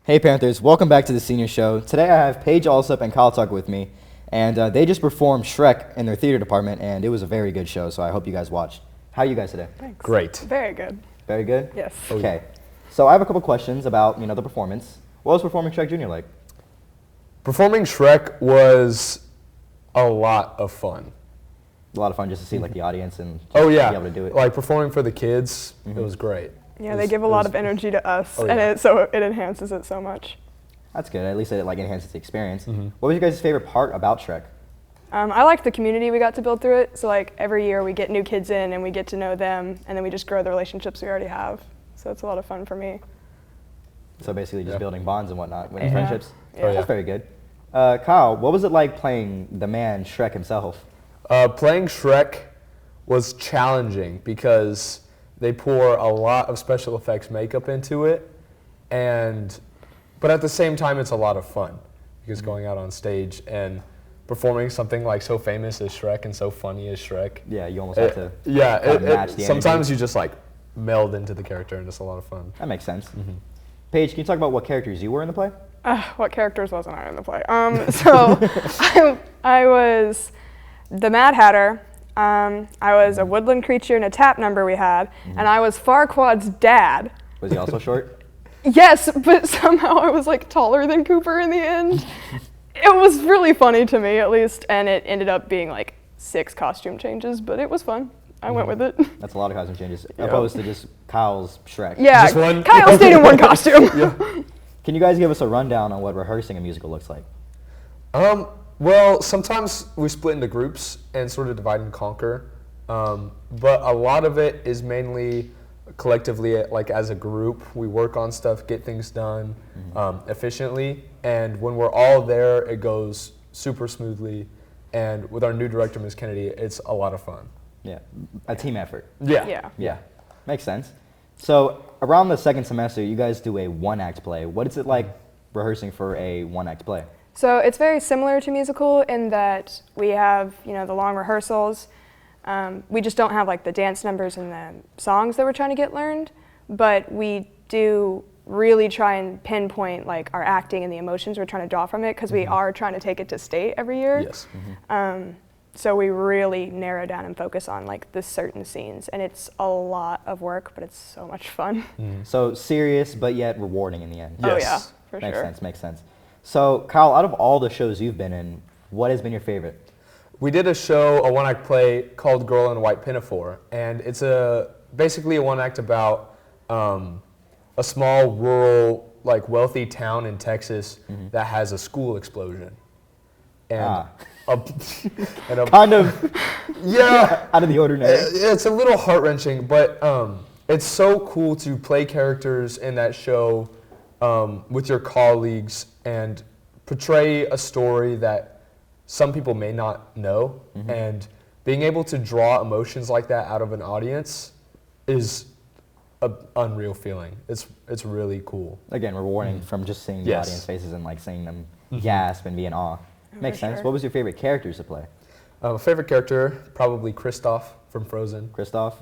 Hey Panthers, welcome back to the Senior Show. Today I have Paige Alsop and Kyle Tucker with me, and they just performed Shrek in their theater department, and it was a very good show, so I hope you guys watched. How are you guys today? Thanks. Great. Very good. Very good? Yes. Okay, so I have a couple questions about, the performance. What was performing Shrek Jr. like? Performing Shrek was a lot of fun. A lot of fun just to see the audience and just Oh yeah, be able to do it. like performing for the kids, it was great. Yeah, they give a lot of energy to us, Oh, and yeah. it enhances it so much. That's good. At least it enhances the experience. What was your guys' favorite part about Shrek? I liked the community we got to build through it. So every year we get new kids in and we get to know them, and then we just grow the relationships we already have. So it's a lot of fun for me. So basically just building bonds and whatnot, winning Yeah. friendships. Yeah. Oh, yeah. That's very good. Kyle, what was it like playing the man Shrek himself? Playing Shrek was challenging because they pour a lot of special effects makeup into it, but at the same time it's a lot of fun because going out on stage and performing something so famous as Shrek and so funny as Shrek. Yeah, you almost have to match the sometimes energy. you just meld into the character and it's a lot of fun. That makes sense. Paige, can you talk about what characters you were in the play? What characters wasn't I in the play? I was the Mad Hatter. I was a woodland creature in a tap number we had, and I was Farquaad's dad. Was he also short? Yes, but somehow I was taller than Cooper in the end. It was really funny to me, at least, and it ended up being 6 costume changes, but it was fun. I went with it. That's a lot of costume changes, opposed to just Kyle's Shrek. Yeah, Just one? Kyle stayed in one costume. Can you guys give us a rundown on what rehearsing a musical looks like? Well, sometimes we split into groups and sort of divide and conquer, but a lot of it is mainly collectively, as a group, we work on stuff, get things done efficiently, and when we're all there, it goes super smoothly, and with our new director, Ms. Kennedy, it's a lot of fun. Yeah, a team effort. Yeah. Makes sense. So around the second semester, you guys do a one-act play. What is it like rehearsing for a one-act play? So it's very similar to musical in that we have, the long rehearsals. We just don't have the dance numbers and the songs that we're trying to get learned, but we do really try and pinpoint our acting and the emotions we're trying to draw from it because we are trying to take it to state every year. Yes. So we really narrow down and focus on the certain scenes, and it's a lot of work, but it's so much fun. So serious, but yet rewarding in the end. Oh Yes. yeah, for Makes sure. sense, makes sense. So Kyle, out of all the shows you've been in, what has been your favorite? We did a one-act play called Girl in a White Pinafore, and it's basically a one-act about a small rural, wealthy town in Texas that has a school explosion. And Kind of yeah, out of the ordinary. it's a little heart-wrenching, but it's so cool to play characters in that show with your colleagues and portray a story that some people may not know, and being able to draw emotions like that out of an audience is an unreal feeling. It's really cool. Again, rewarding from just seeing the Yes. audience faces and seeing them gasp and be in awe. Makes for sense. sure. What was your favorite characters to play? Favorite character, probably Kristoff from Frozen. Christoph?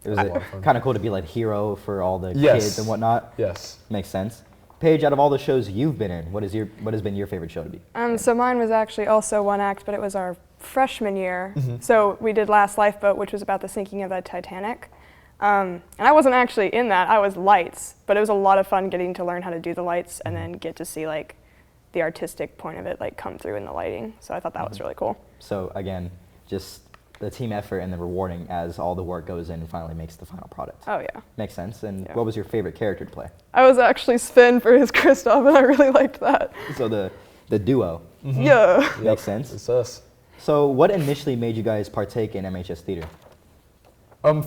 It was A lot of fun. kind of cool to be hero for all the Yes. kids and whatnot. Yes. Makes sense. Paige, out of all the shows you've been in, what has been your favorite show to be? So mine was actually also one act, but it was our freshman year. So we did Last Lifeboat, which was about the sinking of the Titanic. And I wasn't actually in that, I was lights, but it was a lot of fun getting to learn how to do the lights and then get to see the artistic point of it come through in the lighting. So I thought that was really cool. So again, just the team effort and the rewarding as all the work goes in and finally makes the final product. Oh yeah. Makes sense. And Yeah. what was your favorite character to play? I was actually Sven for his Kristoff, and I really liked that. So the duo. Yeah. Makes sense. It's us. So what initially made you guys partake in MHS theater?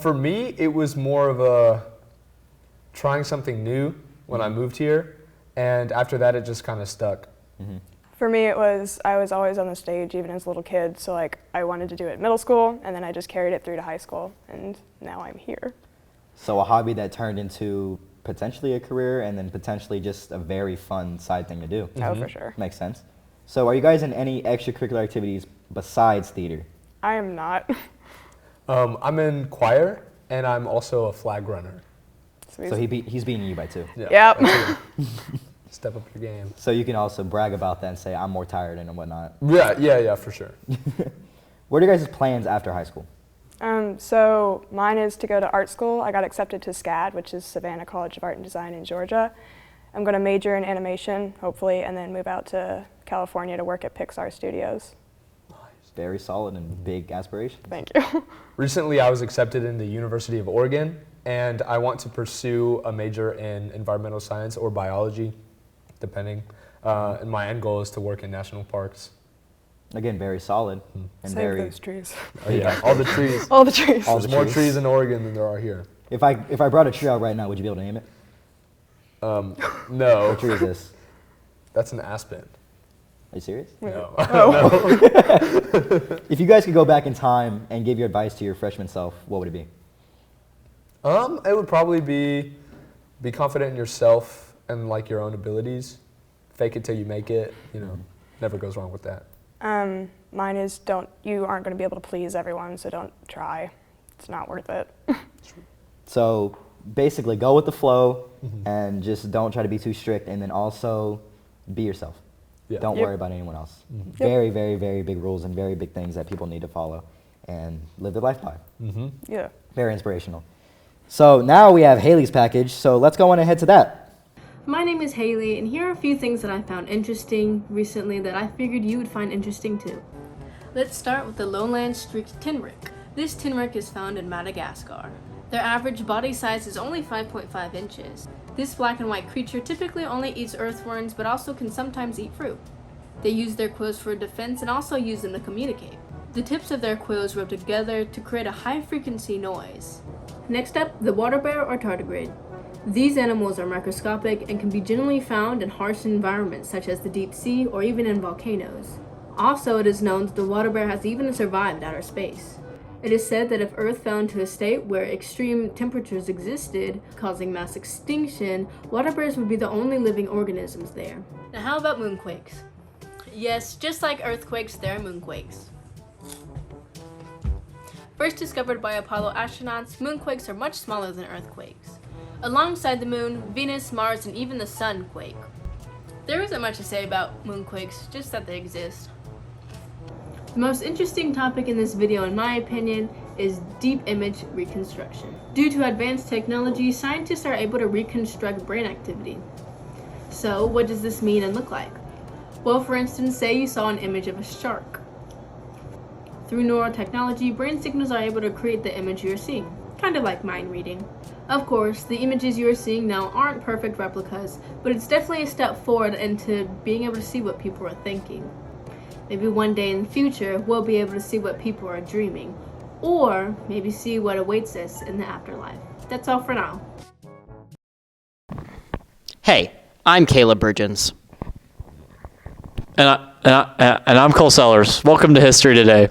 For me, it was more of a trying something new when I moved here, and after that, it just kind of stuck. For me, I was always on the stage, even as a little kid. So I wanted to do it in middle school, and then I just carried it through to high school, and now I'm here. So a hobby that turned into potentially a career and then potentially just a very fun side thing to do. Oh, for sure. Makes sense. So are you guys in any extracurricular activities besides theater? I am not. I'm in choir, and I'm also a flag runner. So he's beating you by 2. Yep. step up your game. So you can also brag about that and say, I'm more tired and whatnot. Yeah, for sure. What are your guys' plans after high school? So mine is to go to art school. I got accepted to SCAD, which is Savannah College of Art and Design in Georgia. I'm going to major in animation, hopefully, and then move out to California to work at Pixar Studios. Very solid and big aspirations. Thank you. Recently, I was accepted in the University of Oregon, and I want to pursue a major in environmental science or biology, depending. And my end goal is to work in national parks. Again, very solid and Save very. those trees. Oh, yeah, all the trees. All the trees. All There's the more trees. trees in Oregon than there are here. If I brought a tree out right now, would you be able to name it? No. What tree is this? That's an aspen. Are you serious? No. If you guys could go back in time and give your advice to your freshman self, what would it be? It would probably be confident in yourself and like your own abilities. Fake it till you make it. Never goes wrong with that. Mine is you aren't going to be able to please everyone, so don't try. It's not worth it. So basically, go with the flow and just don't try to be too strict, and then also be yourself. Yeah. Don't Yep. worry about anyone else. Yep. Very, very, very big rules and very big things that people need to follow and live their life by. Yeah. Very inspirational. So now we have Haley's package, so let's go on ahead to that. My name is Haley, and here are a few things that I found interesting recently that I figured you would find interesting too. Let's start with the lowland streaked tinrick. This tinrick is found in Madagascar. Their average body size is only 5.5 inches. This black and white creature typically only eats earthworms, but also can sometimes eat fruit. They use their quills for defense and also use them to communicate. The tips of their quills rub together to create a high-frequency noise. Next up, the water bear or tardigrade. These animals are microscopic and can be generally found in harsh environments such as the deep sea or even in volcanoes. Also, it is known that the water bear has even survived outer space. It is said that if Earth fell into a state where extreme temperatures existed, causing mass extinction, water bears would be the only living organisms there. Now how about moonquakes? Yes, just like earthquakes, there are moonquakes. First discovered by Apollo astronauts, moonquakes are much smaller than earthquakes. Alongside the moon, Venus, Mars, and even the sun quake. There isn't much to say about moonquakes, just that they exist. The most interesting topic in this video, in my opinion, is deep image reconstruction. Due to advanced technology, scientists are able to reconstruct brain activity. So, what does this mean and look like? Well, for instance, say you saw an image of a shark. Through neurotechnology, brain signals are able to create the image you're seeing, kind of like mind reading. Of course, the images you are seeing now aren't perfect replicas, but it's definitely a step forward into being able to see what people are thinking. Maybe one day in the future, we'll be able to see what people are dreaming, or maybe see what awaits us in the afterlife. That's all for now. Hey, I'm Caeleb Burgens. And I'm Cole Sellers. Welcome to History Today.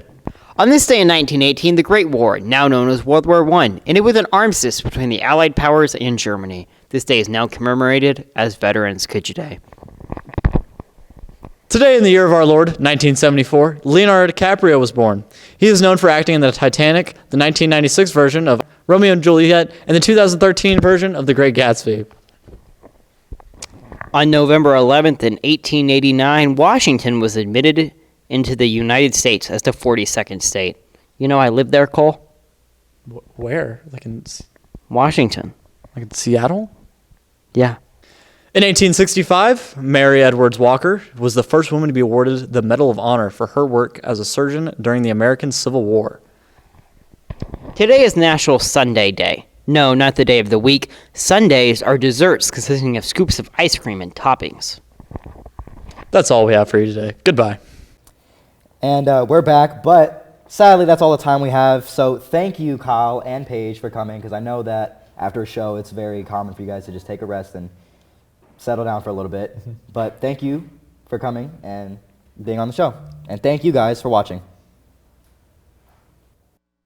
On this day in 1918, the Great War, now known as World War I, ended with an armistice between the Allied powers and Germany. This day is now commemorated as Veterans Good Day. Today in the year of our Lord, 1974, Leonardo DiCaprio was born. He is known for acting in the Titanic, the 1996 version of Romeo and Juliet, and the 2013 version of The Great Gatsby. On November 11th in 1889, Washington was admitted into the United States as the 42nd state. You know I lived there, Cole? Where? Like in Washington. Seattle? Yeah. In 1865, Mary Edwards Walker was the first woman to be awarded the Medal of Honor for her work as a surgeon during the American Civil War. Today is National Sundae Day. No, not the day of the week. Sundaes are desserts consisting of scoops of ice cream and toppings. That's all we have for you today. Goodbye. And we're back, but sadly, that's all the time we have. So thank you, Kyle and Paige, for coming, because I know that after a show, it's very common for you guys to just take a rest and settle down for a little bit. But thank you for coming and being on the show. And thank you guys for watching.